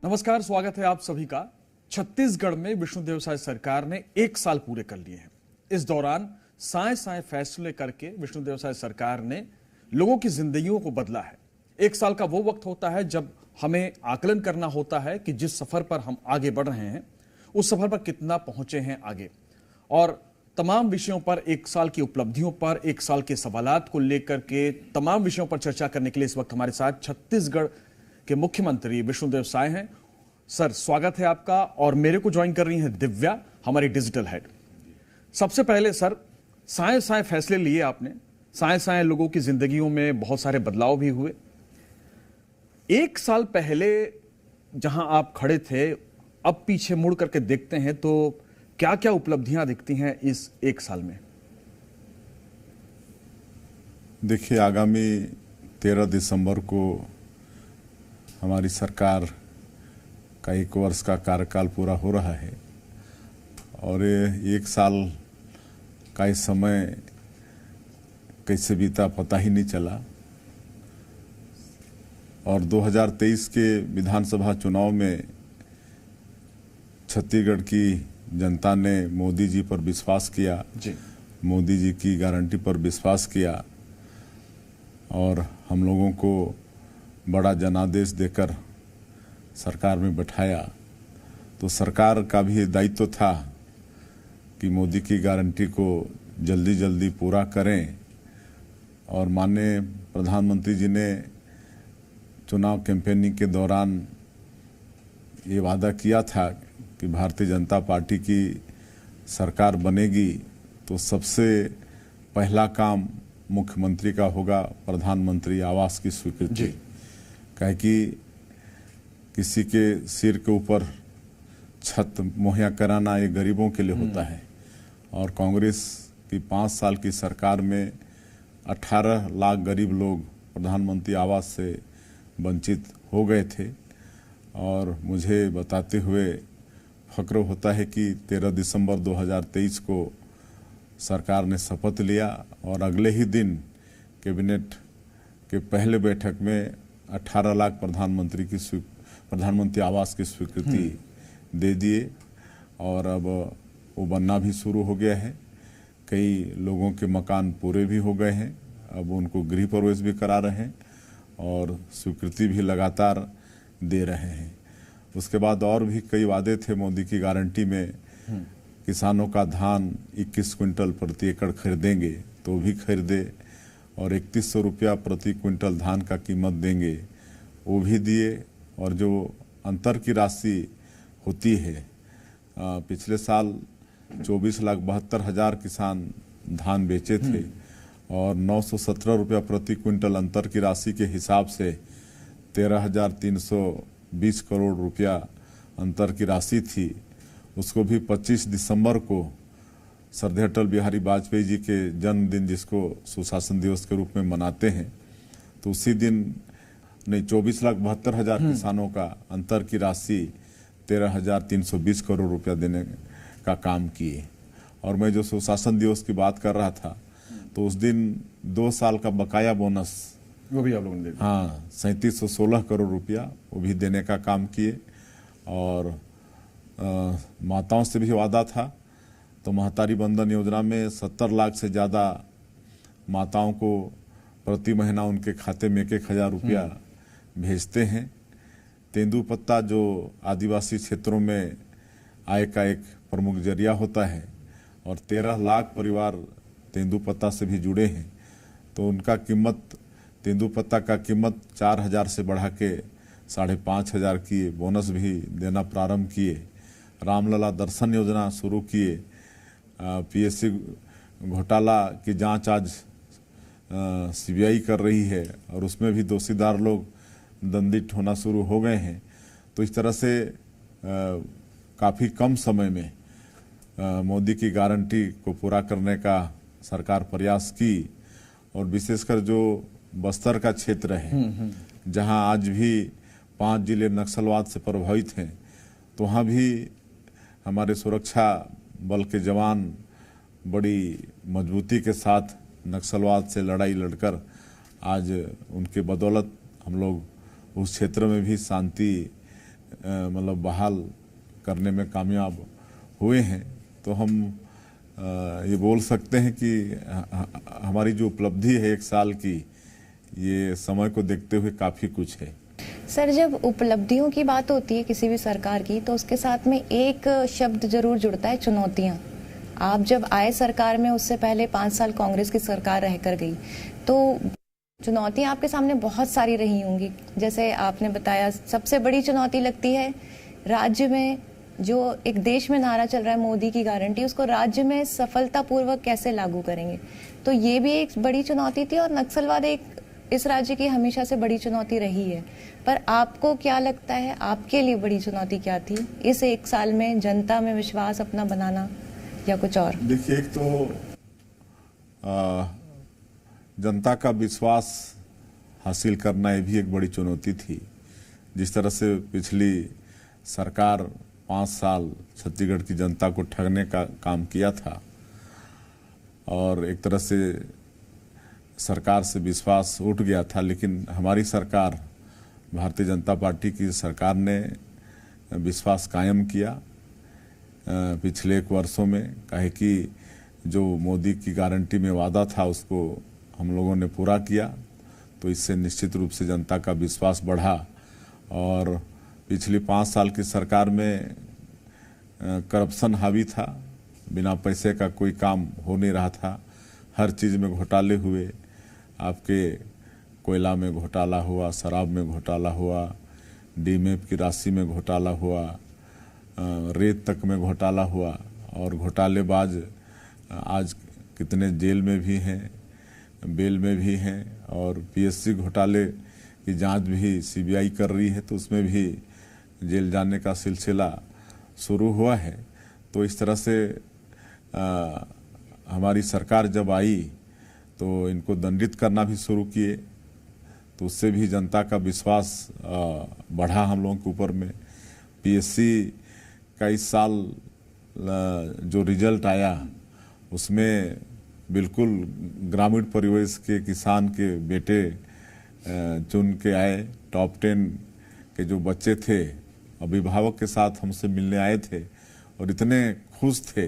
नमस्कार, स्वागत है आप सभी का। छत्तीसगढ़ में विष्णुदेव साय सरकार ने 1 साल पूरे कर लिए हैं। इस दौरान साए साए फैसले करके विष्णुदेव साय सरकार ने लोगों की जिंदगियों को बदला है। 1 साल का वो वक्त होता है जब हमें आकलन करना होता है कि जिस सफर पर हम आगे बढ़ रहे हैं उस सफर पर कितना पहुंचे हैं आगे, और तमाम विषयों पर 1 साल की उपलब्धियों पर, 1 साल के सवालात को लेकर के तमाम विषयों पर चर्चा करने के लिए इस वक्त हमारे साथ छत्तीसगढ़ के मुख्यमंत्री विष्णुदेव साय हैं। सर, स्वागत है आपका। और मेरे को ज्वाइन कर रही हैं दिव्या, हमारी डिजिटल हेड। सबसे पहले सर, साए साए फैसले लिए आपने, साए साए लोगों की जिंदगियों में बहुत सारे बदलाव भी हुए। 1 साल पहले जहां आप खड़े थे, अब पीछे मुड़ करके देखते हैं तो क्या क्या उपलब्धियां दिखती हैं इस 1 साल में? देखिए, आगामी 13 दिसंबर को हमारी सरकार का 1 वर्ष का कार्यकाल पूरा हो रहा है और 1 साल का इस समय कैसे बीता पता ही नहीं चला। और 2023 के विधानसभा चुनाव में छत्तीसगढ़ की जनता ने मोदी जी पर विश्वास किया जी। मोदी जी की गारंटी पर विश्वास किया और हम लोगों को बड़ा जनादेश देकर सरकार में बैठाया। तो सरकार का भी दायित्व था कि मोदी की गारंटी को जल्दी जल्दी पूरा करें। और माननीय प्रधानमंत्री जी ने चुनाव कैंपेनिंग के दौरान ये वादा किया था कि भारतीय जनता पार्टी की सरकार बनेगी तो सबसे पहला काम मुख्यमंत्री का होगा प्रधानमंत्री आवास की स्वीकृति। कहे कि किसी के सिर के ऊपर छत मुहैया कराना ये गरीबों के लिए होता है और कांग्रेस की 5 साल की सरकार में 18 लाख गरीब लोग प्रधानमंत्री आवास से वंचित हो गए थे। और मुझे बताते हुए फक्र होता है कि 13 दिसंबर 2023 को सरकार ने शपथ लिया और अगले ही दिन कैबिनेट के पहले बैठक में 18 लाख प्रधानमंत्री आवास की स्वीकृति दे दिए और अब वो बनना भी शुरू हो गया है। कई लोगों के मकान पूरे भी हो गए हैं, अब उनको गृह प्रवेश भी करा रहे हैं और स्वीकृति भी लगातार दे रहे हैं। उसके बाद और भी कई वादे थे मोदी की गारंटी में। किसानों का धान 21 क्विंटल प्रति एकड़ खरीदेंगे तो भी खरीदे और 3100 रुपया प्रति क्विंटल धान का कीमत देंगे, वो भी दिए। और जो अंतर की राशि होती है, पिछले साल 24,72,000 किसान धान बेचे थे और 917 रुपया प्रति क्विंटल अंतर की राशि के हिसाब से 13,320 करोड़ रुपया अंतर की राशि थी। उसको भी 25 दिसंबर को श्रद्धेय अटल बिहारी वाजपेयी जी के जन्मदिन, जिसको सुशासन दिवस के रूप में मनाते हैं, तो उसी दिन नहीं 24,72,000 किसानों का अंतर की राशि 13,320 करोड़ रुपया देने का काम किए। और मैं जो सुशासन दिवस की बात कर रहा था तो उस दिन 2 साल का बकाया बोनस वो भी आप लोगों ने दे दिया। हाँ, 3716 करोड़ रुपया वो भी देने का काम किए। और माताओं से भी वादा था, तो महतारी बंधन योजना में 70 लाख से ज़्यादा माताओं को प्रति महीना उनके खाते में 1,000 रुपया भेजते हैं। तेंदुपत्ता जो आदिवासी क्षेत्रों में आय का एक प्रमुख जरिया होता है और 13 लाख परिवार तेंदुपत्ता से भी जुड़े हैं, तो उनका कीमत, तेंदुपत्ता का कीमत 4,000 से बढ़ा के 5,500 किए, बोनस भी देना प्रारंभ किए। रामलला दर्शन योजना शुरू किए। पीएससी घोटाला की जांच आज सीबीआई कर रही है और उसमें भी दोषीदार लोग दंडित होना शुरू हो गए हैं। तो इस तरह से काफ़ी कम समय में मोदी की गारंटी को पूरा करने का सरकार प्रयास की। और विशेषकर जो बस्तर का क्षेत्र है, जहां आज भी 5 जिले नक्सलवाद से प्रभावित हैं, तो वहाँ भी हमारे सुरक्षा बल के जवान बड़ी मजबूती के साथ नक्सलवाद से लड़ाई लड़कर आज उनके बदौलत हम लोग उस क्षेत्र में भी शांति मतलब बहाल करने में कामयाब हुए हैं, तो हम ये बोल सकते हैं कि हमारी जो उपलब्धि है एक साल की, ये समय को देखते हुए काफ़ी कुछ है। सर, जब उपलब्धियों की बात होती है किसी भी सरकार की, तो उसके साथ में एक शब्द जरूर जुड़ता है, चुनौतियां। आप जब आए सरकार में, उससे पहले 5 साल कांग्रेस की सरकार रहकर गई, तो चुनौतियां आपके सामने बहुत सारी रही होंगी। जैसे आपने बताया, सबसे बड़ी चुनौती लगती है राज्य में जो एक देश में नारा चल रहा है मोदी की गारंटी, उसको राज्य में सफलतापूर्वक कैसे लागू करेंगे। तो ये भी एक बड़ी चुनौती थी, और नक्सलवाद एक इस राज्य की हमेशा से बड़ी चुनौती रही है। पर आपको क्या लगता है, आपके लिए बड़ी चुनौती क्या थी इस 1 साल में? जनता में विश्वास अपना बनाना या कुछ और? देखिए, एक तो जनता का विश्वास हासिल करना ये भी एक बड़ी चुनौती थी। जिस तरह से पिछली सरकार 5 साल छत्तीसगढ़ की जनता को ठगने का काम किया था, और एक तरह से सरकार से विश्वास उठ गया था, लेकिन हमारी सरकार, भारतीय जनता पार्टी की सरकार ने विश्वास कायम किया पिछले 1 वर्षों में। काहे कि जो मोदी की गारंटी में वादा था उसको हम लोगों ने पूरा किया, तो इससे निश्चित रूप से जनता का विश्वास बढ़ा। और पिछली 5 साल की सरकार में करप्शन हावी था, बिना पैसे का कोई काम हो नहीं रहा था, हर चीज़ में घोटाले हुए। आपके कोयला में घोटाला हुआ, शराब में घोटाला हुआ, डीमेप की राशि में घोटाला हुआ, रेत तक में घोटाला हुआ, और घोटालेबाज आज कितने जेल में भी हैं, बेल में भी हैं, और पीएससी घोटाले की जांच भी सीबीआई कर रही है, तो उसमें भी जेल जाने का सिलसिला शुरू हुआ है। तो इस तरह से हमारी सरकार जब आई तो इनको दंडित करना भी शुरू किए, तो उससे भी जनता का विश्वास बढ़ा हम लोगों के ऊपर में। पीएससी का इस साल जो रिजल्ट आया, उसमें बिल्कुल ग्रामीण परिवेश के किसान के बेटे चुन के आए। टॉप 10 के जो बच्चे थे, अभिभावक के साथ हमसे मिलने आए थे, और इतने खुश थे,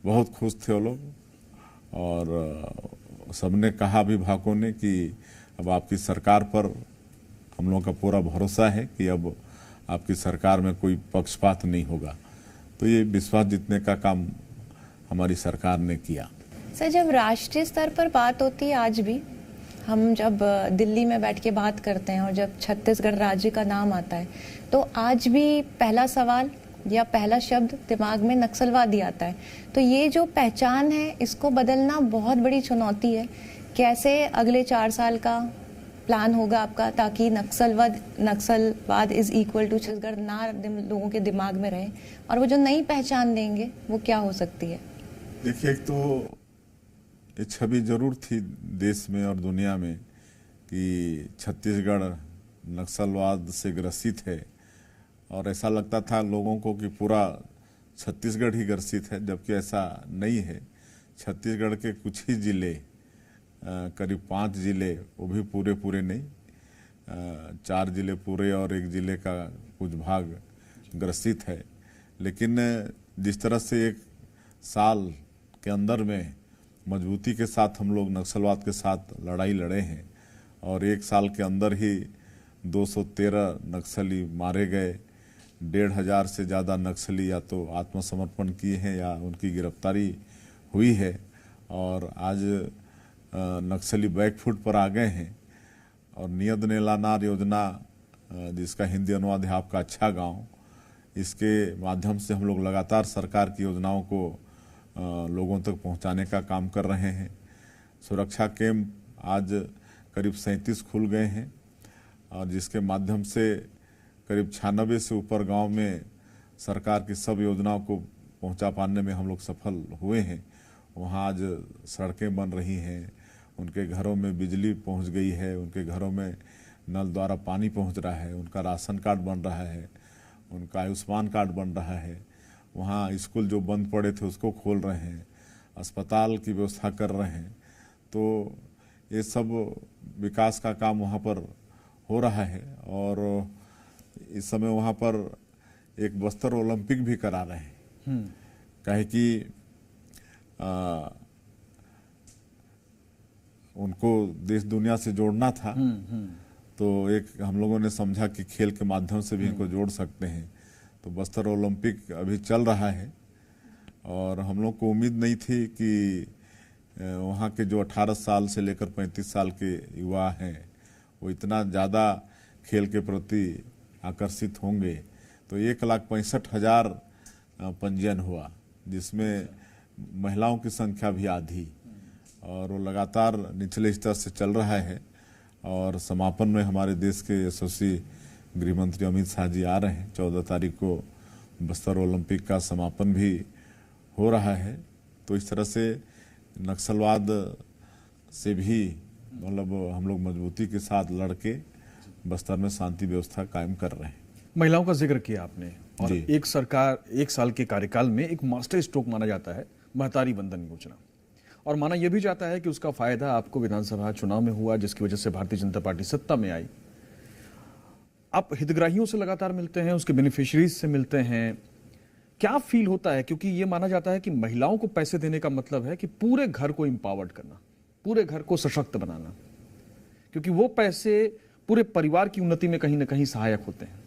बहुत खुश थे वो लोग। और सबने कहा, अभिभावकों ने, कि अब आपकी सरकार पर हम लोगों का पूरा भरोसा है कि अब आपकी सरकार में कोई पक्षपात नहीं होगा। तो ये विश्वास जीतने का काम हमारी सरकार ने किया। सर, जब राष्ट्रीय स्तर पर बात होती है, आज भी हम जब दिल्ली में बैठ के बात करते हैं और जब छत्तीसगढ़ राज्य का नाम आता है, तो आज भी पहला सवाल या पहला शब्द दिमाग में नक्सलवादी आता है। तो ये जो पहचान है, इसको बदलना बहुत बड़ी चुनौती है। कैसे अगले 4 साल का प्लान होगा आपका, ताकि नक्सलवाद इज इक्वल टू छत्तीसगढ़ ना लोगों के दिमाग में रहे, और वो जो नई पहचान देंगे वो क्या हो सकती है? देखिए, एक तो ये छवि जरूर थी देश में और दुनिया में कि छत्तीसगढ़ नक्सलवाद से ग्रसित है, और ऐसा लगता था लोगों को कि पूरा छत्तीसगढ़ ही ग्रसित है, जबकि ऐसा नहीं है। छत्तीसगढ़ के कुछ ही जिले, करीब 5 जिले, वो भी पूरे नहीं, 4 जिले पूरे और 1 जिले का कुछ भाग ग्रसित है। लेकिन जिस तरह से 1 साल के अंदर में मजबूती के साथ हम लोग नक्सलवाद के साथ लड़ाई लड़े हैं, और 1 साल के अंदर ही 213 नक्सली मारे गए, 1,500 से ज़्यादा नक्सली या तो आत्मसमर्पण किए हैं या उनकी गिरफ्तारी हुई है, और आज नक्सली बैकफुट पर आ गए हैं। और नियत नेलानार योजना, जिसका हिंदी अनुवाद है आपका अच्छा गांव, इसके माध्यम से हम लोग लगातार सरकार की योजनाओं को लोगों तक पहुंचाने का काम कर रहे हैं। सुरक्षा कैंप आज करीब 37 खुल गए हैं, और जिसके माध्यम से करीब 96 से ऊपर गांव में सरकार की सब योजनाओं को पहुंचा पाने में हम लोग सफल हुए हैं। वहां आज सड़कें बन रही हैं, उनके घरों में बिजली पहुंच गई है, उनके घरों में नल द्वारा पानी पहुंच रहा है, उनका राशन कार्ड बन रहा है, उनका आयुष्मान कार्ड बन रहा है। वहाँ स्कूल जो बंद पड़े थे उसको खोल रहे हैं, अस्पताल की व्यवस्था कर रहे हैं। तो ये सब विकास का काम वहाँ पर हो रहा है। और इस समय वहाँ पर एक बस्तर ओलंपिक भी करा रहे हैं। काहे कि उनको देश दुनिया से जोड़ना था, तो एक हम लोगों ने समझा कि खेल के माध्यम से भी इनको जोड़ सकते हैं। तो बस्तर ओलंपिक अभी चल रहा है और हम लोग को उम्मीद नहीं थी कि वहाँ के जो 18 साल से लेकर 35 साल के युवा हैं वो इतना ज़्यादा खेल के प्रति आकर्षित होंगे। तो 1,65,000 पंजीयन हुआ, जिसमें महिलाओं की संख्या भी आधी, और वो लगातार निचले स्तर से चल रहा है। और समापन में हमारे देश के यशस्वी गृह मंत्री अमित शाह जी आ रहे हैं। 14 तारीख को बस्तर ओलंपिक का समापन भी हो रहा है। तो इस तरह से नक्सलवाद से भी मतलब हम लोग मजबूती के साथ लड़के बस्तर में शांति व्यवस्था कायम कर रहे हैं। महिलाओं का जिक्र किया आपने, और जी। एक साल के कार्यकाल में एक मास्टर स्ट्रोक माना जाता है महतारी वंदन योजना, और माना यह भी जाता है कि उसका फायदा आपको विधानसभा चुनाव में हुआ, जिसकी वजह से भारतीय जनता पार्टी सत्ता में आई। आप हितग्राहियों से लगातार मिलते हैं, उसके बेनिफिशियरीज से मिलते हैं, क्या फील होता है? क्योंकि यह माना जाता है कि महिलाओं को पैसे देने का मतलब है कि पूरे घर को एम्पावर्ड करना, पूरे घर को सशक्त बनाना, क्योंकि वो पैसे पूरे परिवार की उन्नति में कहीं ना कहीं सहायक होते हैं।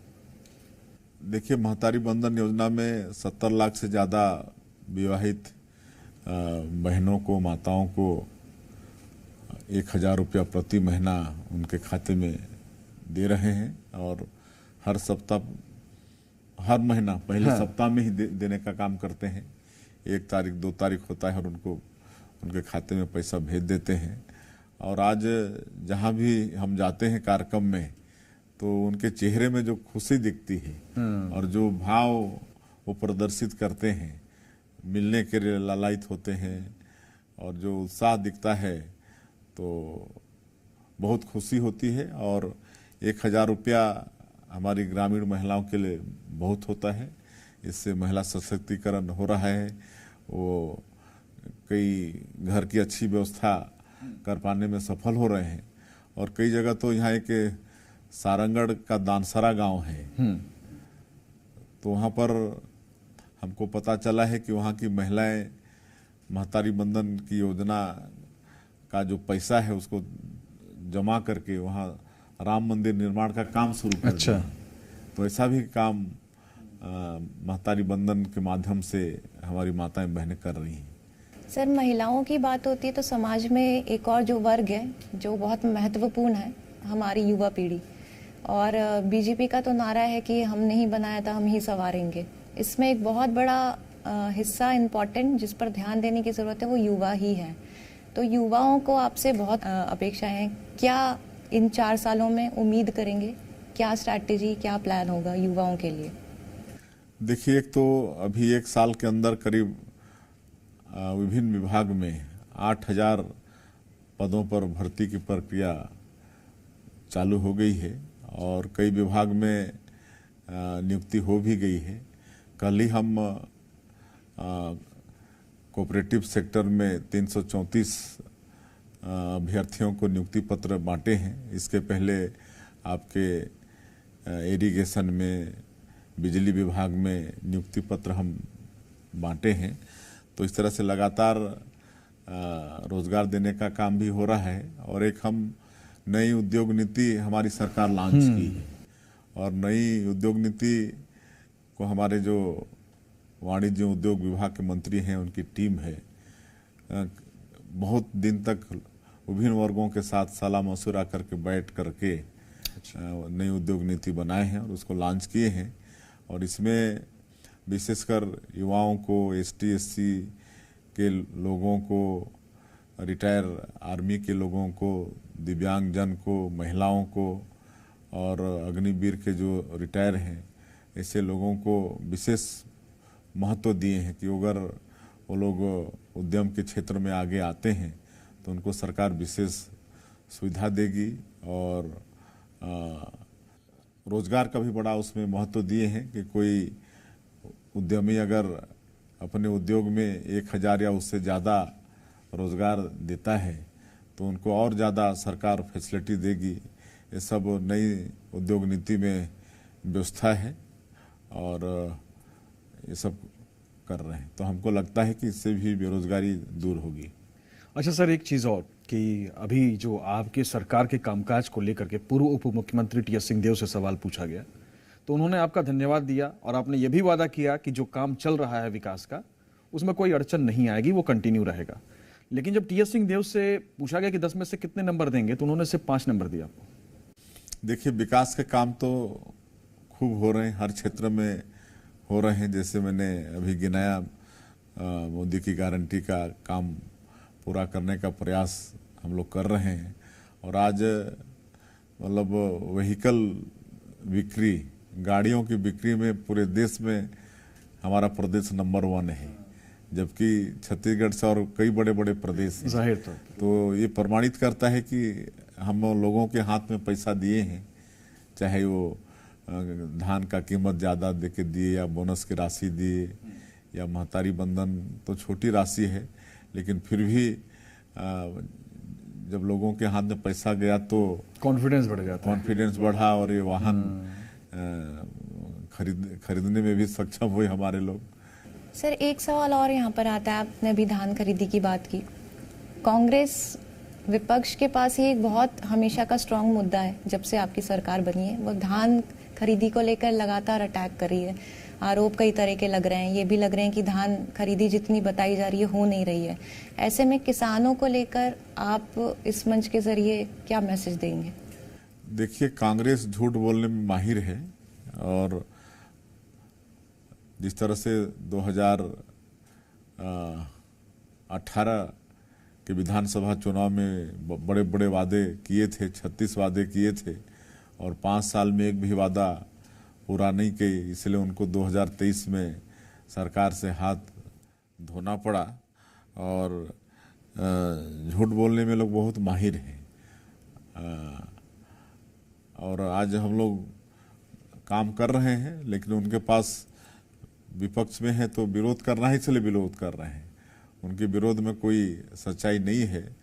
देखिए, महतारी बंधन योजना में 70 लाख से ज़्यादा विवाहित बहनों को, माताओं को 1,000 रुपया प्रति महीना उनके खाते में दे रहे हैं, और हर सप्ताह, हर महीना पहले सप्ताह में ही देने का काम करते हैं। 1 तारीख 2 तारीख होता है और उनको उनके खाते में पैसा भेज देते हैं। और आज जहाँ भी हम जाते हैं कार्यक्रम में, तो उनके चेहरे में जो खुशी दिखती है और जो भाव वो प्रदर्शित करते हैं, मिलने के लिए लालायित होते हैं, और जो उत्साह दिखता है, तो बहुत खुशी होती है। और 1,000 रुपया हमारी ग्रामीण महिलाओं के लिए बहुत होता है। इससे महिला सशक्तिकरण हो रहा है। वो कई घर की अच्छी व्यवस्था कर पाने में सफल हो रहे हैं। और कई जगह तो यहाँ एक सारंगढ़ का दानसरा गांव है, तो वहाँ पर हमको पता चला है कि वहाँ की महिलाएं महतारी बंधन की योजना का जो पैसा है उसको जमा करके वहाँ राम मंदिर निर्माण का काम शुरू कर दिया। तो ऐसा भी काम महतारी बंधन के माध्यम से हमारी माताएं बहनें कर रही हैं। सर, महिलाओं की बात होती है तो समाज में एक और जो वर्ग है जो बहुत महत्वपूर्ण है, हमारी युवा पीढ़ी। और बीजेपी का तो नारा है कि हम नहीं बनाया था, हम ही संवारेंगे। इसमें एक बहुत बड़ा हिस्सा इम्पोर्टेंट जिस पर ध्यान देने की ज़रूरत है वो युवा ही है। तो युवाओं को आपसे बहुत अपेक्षाएं हैं। क्या इन 4 सालों में उम्मीद करेंगे? क्या स्ट्रैटेजी, क्या प्लान होगा युवाओं के लिए? देखिए, एक तो अभी 1 साल के अंदर करीब विभिन्न विभाग में 8,000 पदों पर भर्ती की प्रक्रिया चालू हो गई है, और कई विभाग में नियुक्ति हो भी गई है। कल ही हम कोऑपरेटिव सेक्टर में 334 अभ्यर्थियों को नियुक्ति पत्र बांटे हैं। इसके पहले आपके इरिगेशन में, बिजली विभाग में नियुक्ति पत्र हम बांटे हैं। तो इस तरह से लगातार रोजगार देने का काम भी हो रहा है। और एक हम नई उद्योग नीति हमारी सरकार लॉन्च की है, और नई उद्योग नीति को हमारे जो वाणिज्य उद्योग विभाग के मंत्री हैं उनकी टीम है, बहुत दिन तक विभिन्न वर्गों के साथ सलाह मशवरा करके बैठ करके नई उद्योग नीति बनाए हैं और उसको लॉन्च किए हैं। और इसमें विशेषकर युवाओं को, ST SC के लोगों को, रिटायर आर्मी के लोगों को, दिव्यांगजन को, महिलाओं को, और अग्निवीर के जो रिटायर हैं, ऐसे लोगों को विशेष महत्व दिए हैं कि अगर वो लोग उद्यम के क्षेत्र में आगे आते हैं तो उनको सरकार विशेष सुविधा देगी। और रोजगार का भी बड़ा उसमें महत्व दिए हैं कि कोई उद्यमी अगर अपने उद्योग में 1,000 या उससे ज़्यादा रोजगार देता है तो उनको और ज़्यादा सरकार फैसिलिटी देगी। ये सब नई उद्योग नीति में व्यवस्था है और ये सब कर रहे हैं। तो हमको लगता है कि इससे भी बेरोजगारी दूर होगी। अच्छा सर, एक चीज़ और कि अभी जो आपके सरकार के कामकाज को लेकर के पूर्व उप मुख्यमंत्री टी.एस. सिंहदेव से सवाल पूछा गया, तो उन्होंने आपका धन्यवाद दिया और आपने ये भी वादा किया कि जो काम चल रहा है विकास का उसमें कोई अड़चन नहीं आएगी, वो कंटिन्यू रहेगा। लेकिन जब टी.एस. सिंहदेव से पूछा गया कि 10 में से कितने नंबर देंगे, तो उन्होंने सिर्फ 5 नंबर दिया आपको। देखिए, विकास के काम तो खूब हो रहे हैं, हर क्षेत्र में हो रहे हैं। जैसे मैंने अभी गिनाया, मोदी की गारंटी का काम पूरा करने का प्रयास हम लोग कर रहे हैं। और आज मतलब व्हीकल बिक्री, गाड़ियों की बिक्री में पूरे देश में हमारा प्रदेश नंबर 1 है, जबकि छत्तीसगढ़ से और कई बड़े बड़े प्रदेश हैं। जाहिर तो ये प्रमाणित करता है कि हम लोगों के हाथ में पैसा दिए हैं, चाहे वो धान का कीमत ज़्यादा दे के दिए या बोनस की राशि दिए या महतारी बंधन तो छोटी राशि है, लेकिन फिर भी जब लोगों के हाथ में पैसा गया तो कॉन्फिडेंस बढ़ जाता है। कॉन्फिडेंस बढ़ा और ये वाहन खरीदने में भी सक्षम हुए हमारे लोग। सर, एक सवाल और यहाँ पर आता है, आपने अभी धान खरीदी की बात की। कांग्रेस विपक्ष के पास ये एक बहुत हमेशा का स्ट्रांग मुद्दा है, जब से आपकी सरकार बनी है, वो धान खरीदी को लेकर लगातार अटैक कर रही है। आरोप कई तरह के लग रहे हैं, ये भी लग रहे हैं कि धान खरीदी जितनी बताई जा रही है हो नहीं रही है। ऐसे में किसानों को लेकर आप इस मंच के जरिए क्या मैसेज देंगे? देखिए, कांग्रेस झूठ बोलने में माहिर है और जिस तरह से 2018 के विधानसभा चुनाव में बड़े बड़े वादे किए थे, 36 वादे किए थे और 5 साल में एक भी वादा पूरा नहीं किए, इसलिए उनको 2023 में सरकार से हाथ धोना पड़ा। और झूठ बोलने में लोग बहुत माहिर हैं। और आज हम लोग काम कर रहे हैं, लेकिन उनके पास विपक्ष में है तो विरोध करना है, इसलिए विरोध कर रहे हैं। उनके विरोध में कोई सच्चाई नहीं है।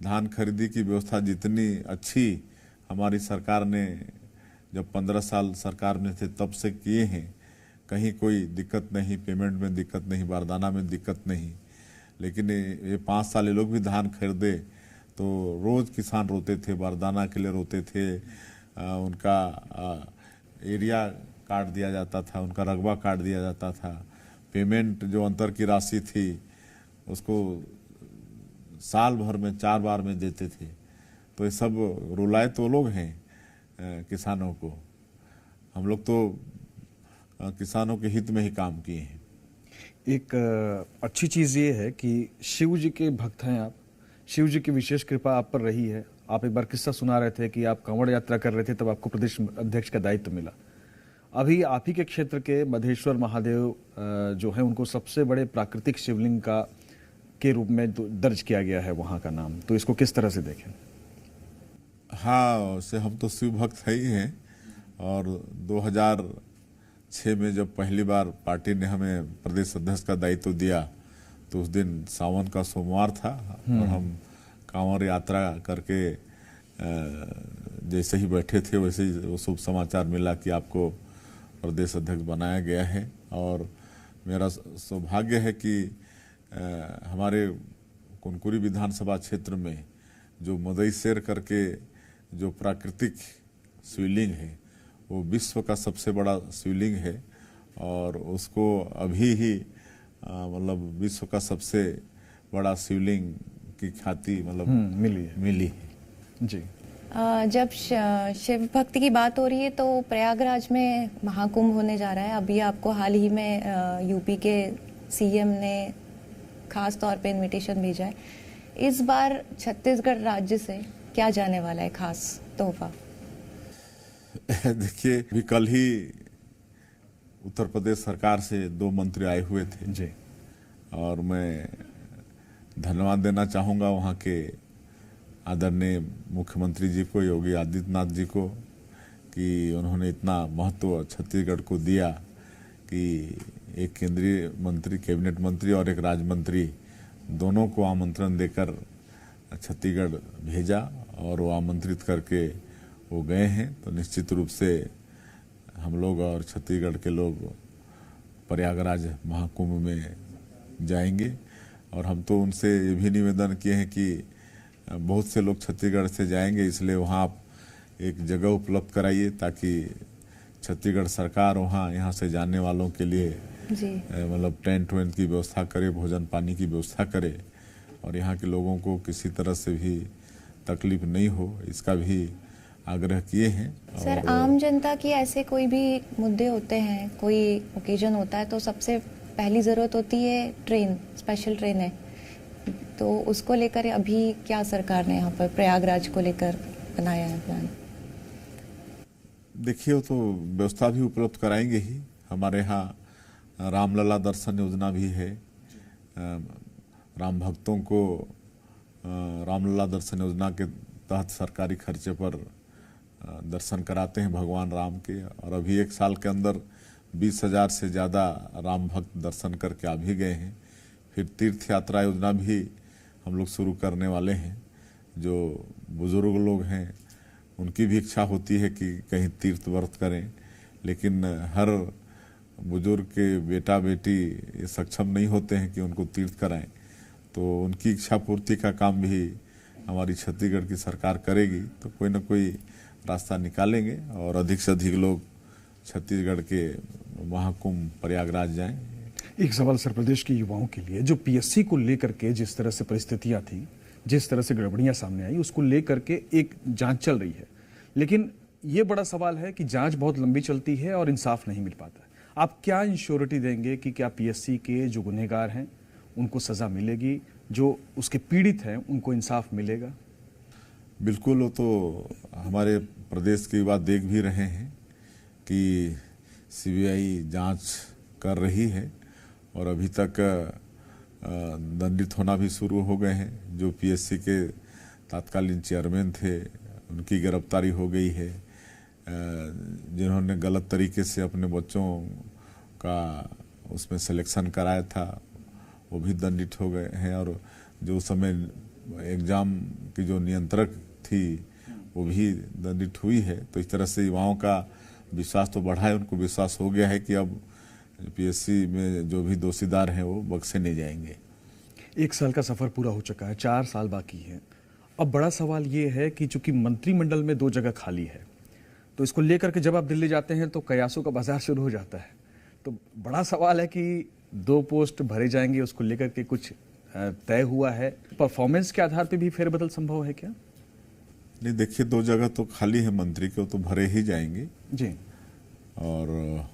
धान खरीदी की व्यवस्था जितनी अच्छी हमारी सरकार ने जब 15 साल सरकार में थे तब से किए हैं, कहीं कोई दिक्कत नहीं, पेमेंट में दिक्कत नहीं, बारदाना में दिक्कत नहीं। लेकिन ये 5 साल ये लोग भी धान खरीदे तो रोज़ किसान रोते थे, बारदाना के लिए रोते थे, उनका एरिया काट दिया जाता था, उनका रकबा काट दिया जाता था, पेमेंट जो अंतर की राशि थी उसको साल भर में 4 बार में देते थे। तो ये सब रुलाए तो लोग हैं किसानों को। हम लोग तो किसानों के हित में ही काम किए हैं। एक अच्छी चीज़ ये है कि शिव जी के भक्त हैं आप, शिव जी की विशेष कृपा आप पर रही है। आप एक बार किस्सा सुना रहे थे कि आप कांवड़ यात्रा कर रहे थे, तब आपको प्रदेश अध्यक्ष का दायित्व मिला। अभी आप ही के क्षेत्र के मधेश्वर महादेव जो है, उनको सबसे बड़े प्राकृतिक शिवलिंग के रूप में दर्ज किया गया है वहाँ का नाम, तो इसको किस तरह से देखें? हाँ, से हम तो शिव भक्त है ही हैं। और 2006 में जब पहली बार पार्टी ने हमें प्रदेश अध्यक्ष का दायित्व दिया तो उस दिन सावन का सोमवार था और हम कांवड़ यात्रा करके जैसे ही बैठे थे वैसे ही वो शुभ समाचार मिला कि आपको प्रदेश अध्यक्ष बनाया गया है। और मेरा सौभाग्य है कि हमारे कुनकुरी विधानसभा क्षेत्र में जो मदई शेर करके जो प्राकृतिक शिवलिंग है वो विश्व का सबसे बड़ा शिवलिंग है और उसको अभी ही मतलब विश्व का सबसे बड़ा शिवलिंग की ख्याति मतलब मिली है जी। जब शिव भक्ति की बात हो रही है तो प्रयागराज में महाकुंभ होने जा रहा है। अभी आपको हाल ही में यूपी के सीएम ने खास तौर पे इनविटेशन भेजा है। इस बार छत्तीसगढ़ राज्य से क्या जाने वाला है खास तोहफा? देखिए, अभी कल ही उत्तर प्रदेश सरकार से 2 मंत्री आए हुए थे जी, और मैं धन्यवाद देना चाहूँगा वहाँ के आदरणीय मुख्यमंत्री जी को, योगी आदित्यनाथ जी को, कि उन्होंने इतना महत्व छत्तीसगढ़ को दिया कि एक केंद्रीय मंत्री, कैबिनेट मंत्री और एक राज्य मंत्री दोनों को आमंत्रण देकर छत्तीसगढ़ भेजा और वो आमंत्रित करके वो गए हैं। तो निश्चित रूप से हम लोग और छत्तीसगढ़ के लोग प्रयागराज महाकुंभ में जाएंगे। और हम तो उनसे ये भी निवेदन किए हैं कि बहुत से लोग छत्तीसगढ़ से जाएंगे, इसलिए वहाँ आप एक जगह उपलब्ध कराइए ताकि छत्तीसगढ़ सरकार वहाँ यहाँ से जाने वालों के लिए मतलब टेंट वेंट की व्यवस्था करे, भोजन पानी की व्यवस्था करे और यहाँ के लोगों को किसी तरह से भी तकलीफ नहीं हो, इसका भी आग्रह किए हैं। सर, आम जनता की ऐसे कोई भी मुद्दे होते हैं, कोई ओकेजन होता है तो सबसे पहली ज़रूरत होती है ट्रेन, स्पेशल ट्रेन है, तो उसको लेकर अभी क्या सरकार ने यहाँ पर प्रयागराज को लेकर बनाया है प्लान? देखिए, तो व्यवस्था भी उपलब्ध कराएंगे ही। हमारे यहाँ रामलला दर्शन योजना भी है। राम भक्तों को रामलला दर्शन योजना के तहत सरकारी खर्चे पर दर्शन कराते हैं भगवान राम के। और अभी 1 साल के अंदर 20,000 से ज़्यादा राम भक्त दर्शन करके आ भी गए हैं। फिर तीर्थ यात्रा योजना भी हम लोग शुरू करने वाले हैं। जो बुजुर्ग लोग हैं उनकी भी इच्छा होती है कि कहीं तीर्थ व्रत करें, लेकिन हर बुजुर्ग के बेटा बेटी ये सक्षम नहीं होते हैं कि उनको तीर्थ कराएं, तो उनकी इच्छा पूर्ति का काम भी हमारी छत्तीसगढ़ की सरकार करेगी। तो कोई ना कोई रास्ता निकालेंगे और अधिक से अधिक लोग छत्तीसगढ़ के महाकुंभ प्रयागराज जाएं। एक सवाल सर, प्रदेश के युवाओं के लिए जो पीएससी को लेकर के जिस तरह से परिस्थितियां थी, जिस तरह से गड़बड़ियां सामने आई, उसको लेकर के एक जांच चल रही है, लेकिन ये बड़ा सवाल है कि जांच बहुत लंबी चलती है और इंसाफ नहीं मिल पाता है। आप क्या इंश्योरिटी देंगे कि क्या पीएससी के जो गुनहगार हैं उनको सजा मिलेगी, जो उसके पीड़ित हैं उनको इंसाफ मिलेगा? बिल्कुल, वो तो हमारे प्रदेश की बात देख भी रहे हैं कि सीबीआई जांच कर रही है और अभी तक दंडित होना भी शुरू हो गए हैं। जो पीएससी के तत्कालीन चेयरमैन थे उनकी गिरफ्तारी हो गई है। जिन्होंने गलत तरीके से अपने बच्चों का उसमें सिलेक्शन कराया था वो भी दंडित हो गए हैं। और जो समय एग्ज़ाम की जो नियंत्रक थी वो भी दंडित हुई है। तो इस तरह से युवाओं का विश्वास तो बढ़ा है, उनको विश्वास हो गया है कि अब पीएससी में जो भी दोषीदार हैं वो बख्शे नहीं जाएंगे। 1 साल का सफर पूरा हो चुका है, 4 साल बाकी है। अब बड़ा सवाल ये है कि चूंकि मंत्रिमंडल में 2 जगह खाली है, तो इसको लेकर के जब आप दिल्ली जाते हैं तो कयासों का बाजार शुरू हो जाता है। तो बड़ा सवाल है कि 2 पोस्ट भरे जाएंगे, उसको लेकर के कुछ तय हुआ है? परफॉर्मेंस के आधार पर भी फेरबदल संभव है क्या? नहीं, देखिए 2 जगह तो खाली है मंत्री के, तो भरे ही जाएंगे जी। और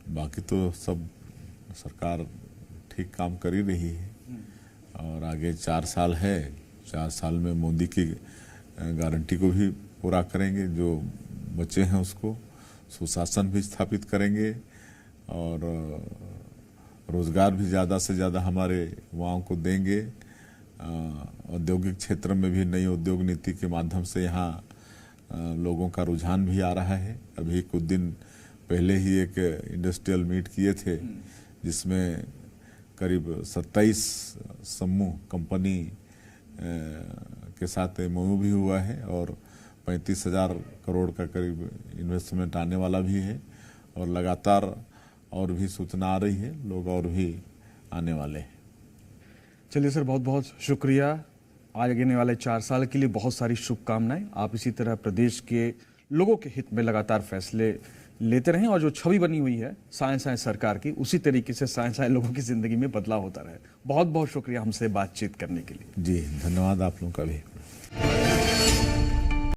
बाकी तो सब सरकार ठीक काम कर ही रही है। और आगे 4 साल है, 4 साल में मोदी की गारंटी को भी पूरा करेंगे। जो बच्चे हैं उसको सुशासन भी स्थापित करेंगे और रोजगार भी ज़्यादा से ज़्यादा हमारे युवाओं को देंगे। औद्योगिक क्षेत्र में भी नई उद्योग नीति के माध्यम से यहाँ लोगों का रुझान भी आ रहा है। अभी कुछ दिन पहले ही एक इंडस्ट्रियल मीट किए थे जिसमें करीब 27 समूह कंपनी के साथ एमओयू भी हुआ है और 35,000 करोड़ का करीब इन्वेस्टमेंट आने वाला भी है। और लगातार और भी सूचना आ रही है, लोग और भी आने वाले हैं। चलिए सर, बहुत बहुत शुक्रिया। आगे वाले 4 साल के लिए बहुत सारी शुभकामनाएं। आप इसी तरह प्रदेश के लोगों के हित में लगातार फैसले लेते रहें और जो छवि बनी हुई है साए सरकार की, उसी तरीके से साए लोगों की जिंदगी में बदलाव होता रहे। बहुत बहुत शुक्रिया हमसे बातचीत करने के लिए। जी धन्यवाद आप लोगों का भी।